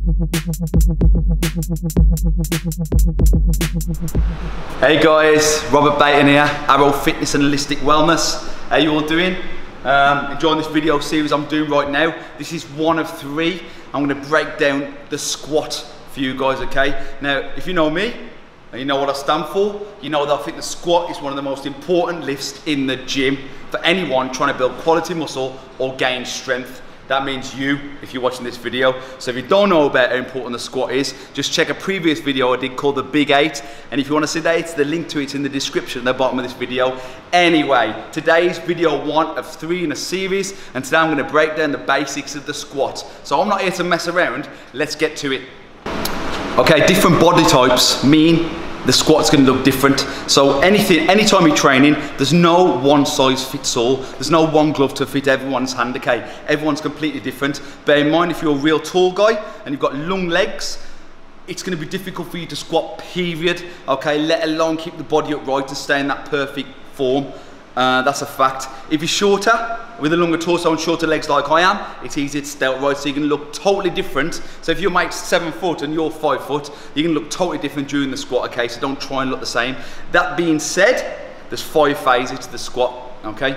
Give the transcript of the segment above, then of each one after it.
Hey guys, Robert Baton here, Arro Fitness and Holistic Wellness. How you all doing? Enjoying this video series I'm doing right now. This is one of 3. I'm going to break down the squat for you guys, okay? Now, if you know me, and you know what I stand for, you know that I think the squat is one of the most important lifts in the gym for anyone trying to build quality muscle or gain strength. That means you, if you're watching this video. So if you don't know about how important the squat is, just check a previous video I did called the Big 8. And if you want to see that, the link to it's in the description at the bottom of this video. Anyway, today's video 1 of 3 in a series, and today I'm going to break down the basics of the squat. So I'm not here to mess around, let's get to it. Okay, different body types mean the squat's going to look different. So anytime you're training, there's no one size fits all. There's no one glove to fit everyone's hand, okay? Everyone's completely different. Bear in mind, if you're a real tall guy and you've got long legs, it's going to be difficult for you to squat, period, okay? Let alone keep the body upright and stay in that perfect form. That's a fact. If you're shorter, with a longer torso and shorter legs like I am, it's easier to stay upright, so you can look totally different. So if your mate's 7 foot and you're 5 foot, you can look totally different during the squat, okay? So don't try and look the same. That being said, there's 5 phases to the squat, okay?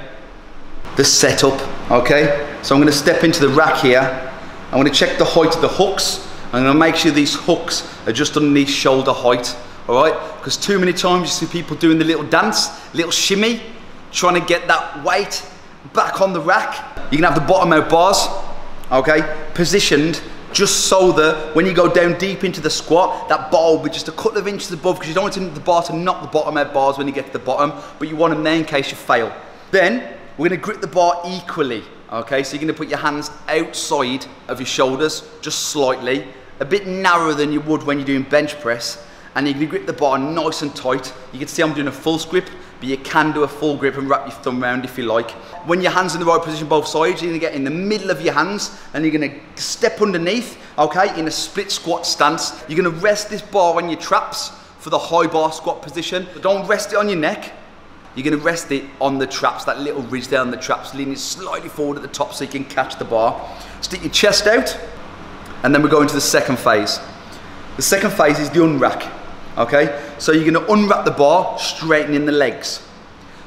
The setup, okay? So I'm gonna step into the rack here. I'm gonna check the height of the hooks. I'm gonna make sure these hooks are just underneath shoulder height, all right? Because too many times you see people doing the little dance, little shimmy, trying to get that weight back on the rack. You can have the bottom out bars, okay, positioned just so that when you go down deep into the squat, that bar will be just a couple of inches above, because you don't want the bar to knock the bottom out bars when you get to the bottom, but you want them there in case you fail. Then we're going to grip the bar equally, okay, so you're going to put your hands outside of your shoulders, just slightly, a bit narrower than you would when you're doing bench press, and you're going to grip the bar nice and tight. You can see I'm doing a full grip, but you can do a full grip and wrap your thumb around if you like. When your hands in the right position both sides, you're going to get in the middle of your hands and you're going to step underneath, okay, in a split squat stance. You're going to rest this bar on your traps for the high bar squat position. But don't rest it on your neck. You're going to rest it on the traps, that little ridge there on the traps, leaning slightly forward at the top so you can catch the bar. Stick your chest out, and then we go into the second phase. The second phase is the unrack. Okay, so you're going to unwrap the bar, straightening the legs.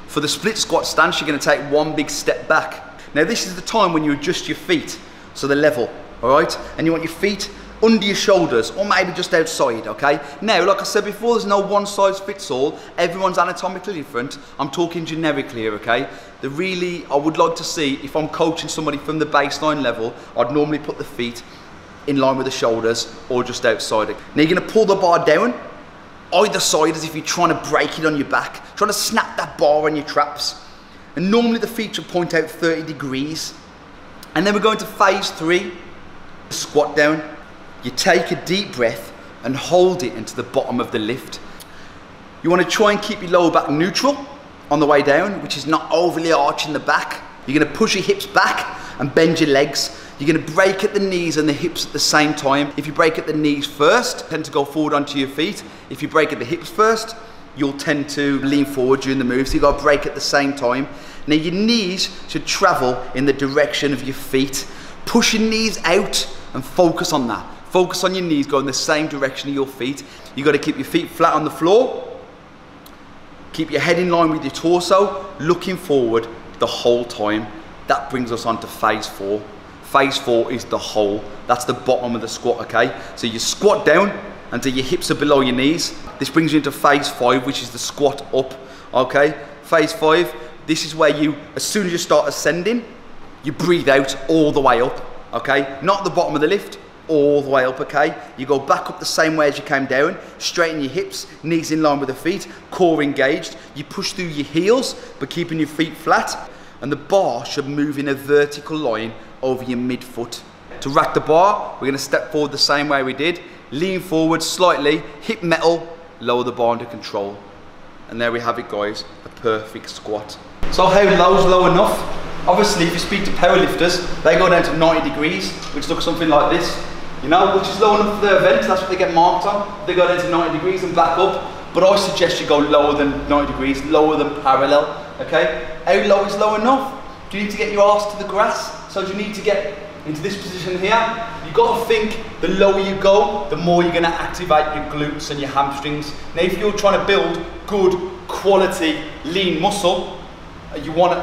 For the split squat stance, you're going to take one big step back. Now this is the time when you adjust your feet, so they're level, all right? And you want your feet under your shoulders, or maybe just outside, okay? Now, like I said before, there's no one size fits all. Everyone's anatomically different. I'm talking generically here, okay? I would like to see, if I'm coaching somebody from the baseline level, I'd normally put the feet in line with the shoulders, or just outside it. Now you're going to pull the bar down, either side, as if you're trying to break it on your back, trying to snap that bar on your traps. And normally the feet will point out 30 degrees. And then we're going to phase 3, squat down. You take a deep breath and hold it into the bottom of the lift. You want to try and keep your lower back neutral on the way down, which is not overly arching the back. You're going to push your hips back and bend your legs. You're going to break at the knees and the hips at the same time. If you break at the knees first, tend to go forward onto your feet. If you break at the hips first, you'll tend to lean forward during the move. So you've got to break at the same time. Now your knees should travel in the direction of your feet. Push your knees out and focus on that. Focus on your knees going the same direction of your feet. You've got to keep your feet flat on the floor. Keep your head in line with your torso, looking forward the whole time. That brings us on to phase 4. Phase 4 is the hole. That's the bottom of the squat, okay? So you squat down until your hips are below your knees. This brings you into phase 5, which is the squat up, okay? Phase 5, this is where you, as soon as you start ascending, you breathe out all the way up, okay? Not the bottom of the lift, all the way up, okay? You go back up the same way as you came down, straighten your hips, knees in line with the feet, core engaged. You push through your heels, but keeping your feet flat, and the bar should move in a vertical line over your midfoot. To rack the bar, we're going to step forward the same way we did, lean forward slightly, hip metal, lower the bar under control. And there we have it, guys, a perfect squat. So how low is low enough? Obviously, if you speak to powerlifters, they go down to 90 degrees, which looks something like this, you know, which is low enough for their event. That's what they get marked on. They go down to 90 degrees and back up. But I suggest you go lower than 90 degrees, lower than parallel, okay? How low is low enough? Do you need to get your arse to the grass? So do you need to get into this position here. You've got to think the lower you go, the more you're going to activate your glutes and your hamstrings. Now if you're trying to build good quality lean muscle, you want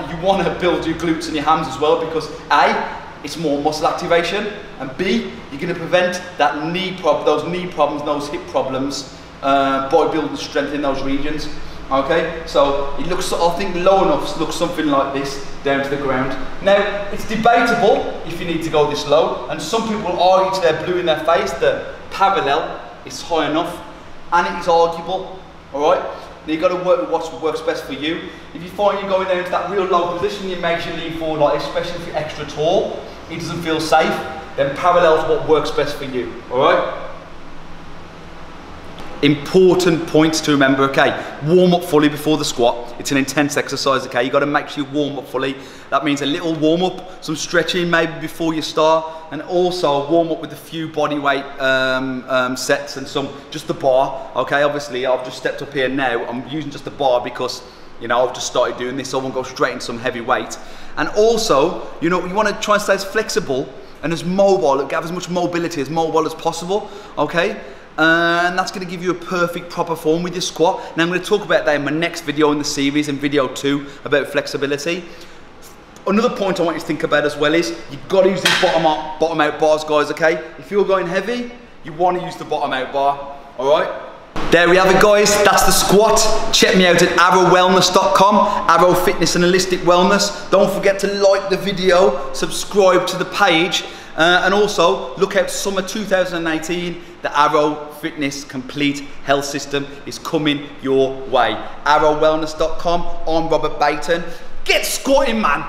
to build your glutes and your hams as well, because A, it's more muscle activation, and B, you're going to prevent that those knee problems, those hip problems, by building strength in those regions. Okay, so it looks, I think low enough looks something like this down to the ground. Now, it's debatable if you need to go this low, and some people argue till they're blue in their face that parallel is high enough, and it is arguable, all right? Now you've got to work with what works best for you. If you find you're going down to that real low position, it makes you lean forward, like especially if you're extra tall, it doesn't feel safe, then parallel is what works best for you, all right? Important points to remember, okay, warm up fully before the squat. It's an intense exercise, okay, you've got to make sure you warm up fully. That means a little warm up, some stretching maybe before you start, and also warm up with a few body weight sets and some, just the bar, okay. Obviously I've just stepped up here now, I'm using just the bar because, you know, I've just started doing this, so I won't go straight into some heavy weight. And also, you know, you want to try and stay as flexible and as mobile, have as much mobility, as mobile as possible, okay. And that's going to give you a perfect proper form with your squat. Now I'm going to talk about that in my next video in the series, in video 2, about flexibility. Another point I want you to think about as well is you've got to use these bottom out bars, guys, okay? If you're going heavy, you want to use the bottom out bar, all right? There we have it, guys. That's the squat. Check me out at arrowwellness.com, Arrow Fitness and Holistic Wellness. Don't forget to like the video, subscribe to the page, and also look out summer 2018. The Arrow Fitness Complete Health System is coming your way. Arrowwellness.com. I'm Robert Baton. Get squatting, man.